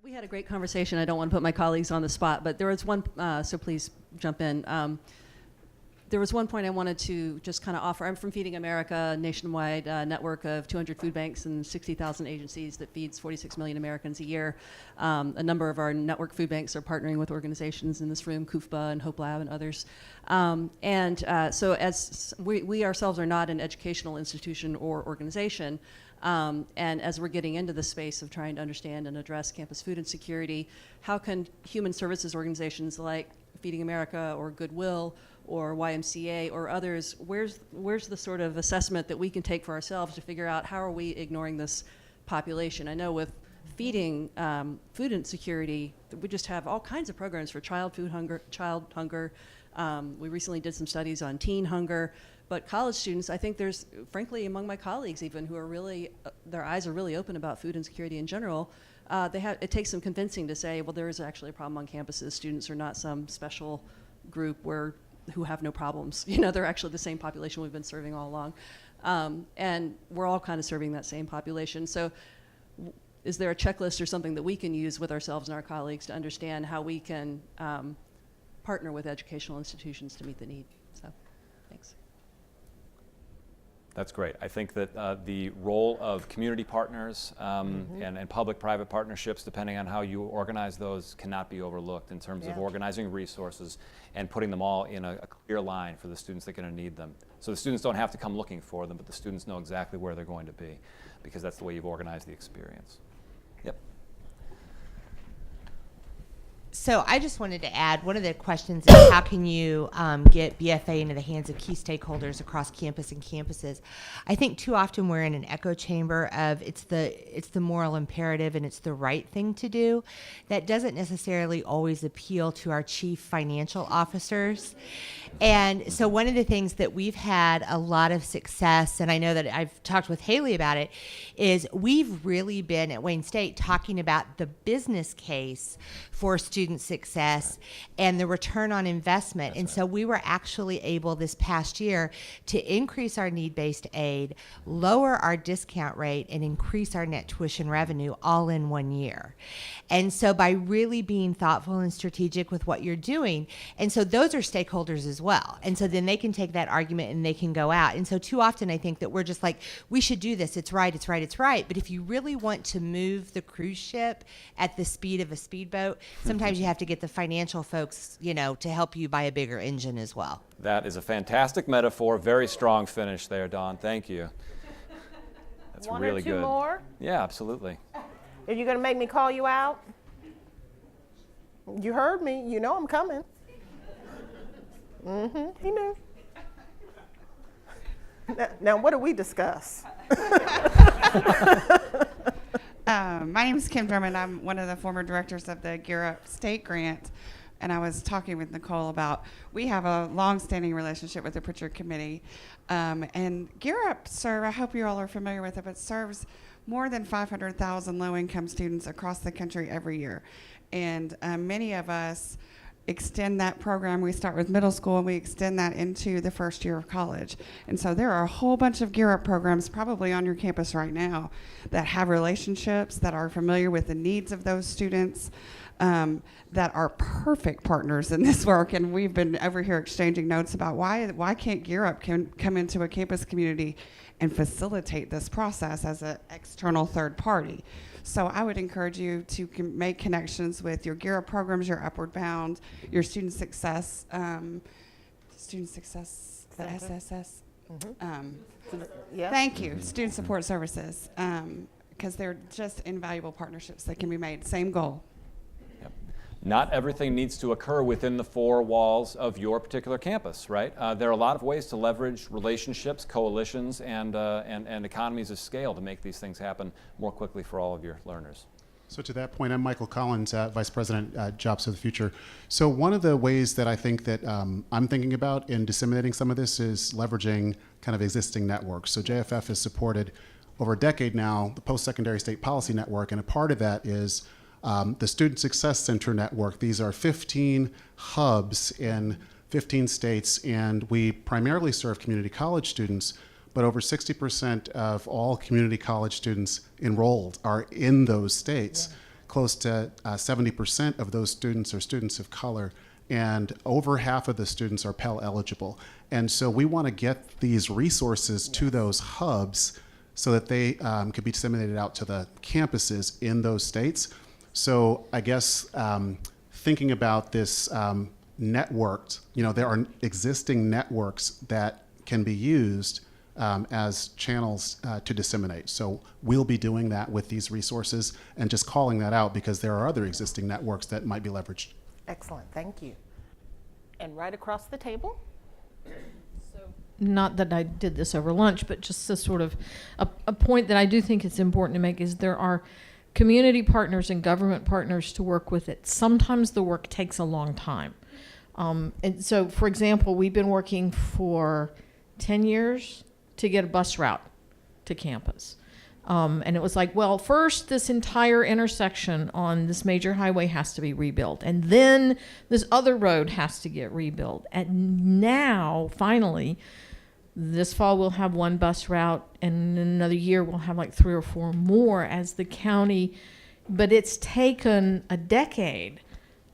We had a great conversation. I don't want to put my colleagues on the spot, but there was one, so please jump in. There was one point I wanted to just kind of offer. I'm from Feeding America, a nationwide network of 200 food banks and 60,000 agencies that feeds 46 million Americans a year. A number of our network food banks are partnering with organizations in this room, KUFBA and Hope Lab and others. So as we ourselves are not an educational institution or organization, and as we're getting into the space of trying to understand and address campus food insecurity, how can human services organizations like Feeding America or Goodwill or YMCA or others, where's the sort of assessment that we can take for ourselves to figure out how are we ignoring this population? I know with feeding food insecurity, we just have all kinds of programs for child hunger. We recently did some studies on teen hunger. But college students, I think there's, frankly, among my colleagues even, who are really, their eyes are really open about food insecurity in general. It takes some convincing to say, well, there is actually a problem on campuses. Students are not some special group who have no problems. You know, they're actually the same population we've been serving all along. And we're all kind of serving that same population. So is there a checklist or something that we can use with ourselves and our colleagues to understand how we can partner with educational institutions to meet the need? So, thanks. That's great. I think that the role of community partners and public-private partnerships, depending on how you organize those, cannot be overlooked in terms of organizing resources and putting them all in a clear line for the students that are going to need them. So the students don't have to come looking for them, but the students know exactly where they're going to be, because that's the way you've organized the experience. Yep. So I just wanted to add, one of the questions is how can you get BFA into the hands of key stakeholders across campus and campuses? I think too often we're in an echo chamber of it's the moral imperative and it's the right thing to do. That doesn't necessarily always appeal to our chief financial officers. And so one of the things that we've had a lot of success, and I know that I've talked with Haley about it, is we've really been at Wayne State talking about the business case for student success and the return on investment. That's and right. So we were actually able this past year to increase our need-based aid, lower our discount rate, and increase our net tuition revenue all in 1 year. And so by really being thoughtful and strategic with what you're doing, and so those are stakeholders as well. And so then they can take that argument and they can go out. And so too often I think that we're just like, we should do this. It's right, it's right, it's right. But if you really want to move the cruise ship at the speed of a speedboat, sometimes you have to get the financial folks, you know, to help you buy a bigger engine as well. That is a fantastic metaphor. Very strong finish there, Dawn. Thank you. That's One really or two good. more? Yeah, absolutely. Are you going to make me call you out? You heard me. You know I'm coming. He knew. Now, what do we discuss? My name is Kim Drummond. I'm one of the former directors of the Gear Up State Grant. And I was talking with Nicole about, we have a long-standing relationship with the Pritchard Committee. And Gear Up I hope you all are familiar with it, but serves more than 500,000 low-income students across the country every year. And many of us extend that program. We start with middle school and we extend that into the first year of college. And so there are a whole bunch of Gear Up programs probably on your campus right now that have relationships, that are familiar with the needs of those students, that are perfect partners in this work. And we've been over here exchanging notes about why can't Gear Up come into a campus community and facilitate this process as an external third party. So I would encourage you to make connections with your Gear Up programs, your Upward Bound, your Student Success, the SSS. Yeah. Thank you, Student Support Services, because they're just invaluable partnerships that can be made. Same goal. Not everything needs to occur within the four walls of your particular campus, right? There are a lot of ways to leverage relationships, coalitions, and economies of scale to make these things happen more quickly for all of your learners. So to that point, I'm Michael Collins, Vice President, Jobs for the Future. So one of the ways that I think that I'm thinking about in disseminating some of this is leveraging kind of existing networks. So JFF has supported over a decade now the Post-Secondary State Policy Network, and a part of that is the Student Success Center Network. These are 15 hubs in 15 states, and we primarily serve community college students, but over 60% of all community college students enrolled are in those states. close to 70% of those students are students of color, and over half of the students are Pell eligible. And so we want to get these resources to those hubs so that they could be disseminated out to the campuses in those states. So I guess thinking about this networked, there are existing networks that can be used as channels to disseminate. So we'll be doing that with these resources and just calling that out because there are other existing networks that might be leveraged. Excellent, thank you. And right across the table? Not that I did this over lunch, but just a sort of a point that I do think it's important to make is there are community partners and government partners to work with it. Sometimes the work takes a long time. And so, for example, we've been working for 10 years to get a bus route to campus. And it was like, well, first this entire intersection on this major highway has to be rebuilt. And then this other road has to get rebuilt. And now, finally, this fall we'll have one bus route, and in another year we'll have like 3 or 4 more as the county. But it's taken a decade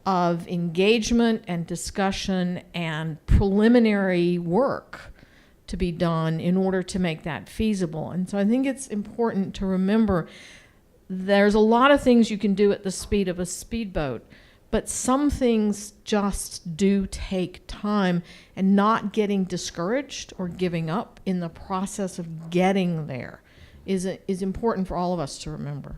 of engagement and discussion and preliminary work to be done in order to make that feasible. And so I think it's important to remember there's a lot of things you can do at the speed of a speedboat, but some things just do take time, and not getting discouraged or giving up in the process of getting there is important for all of us to remember.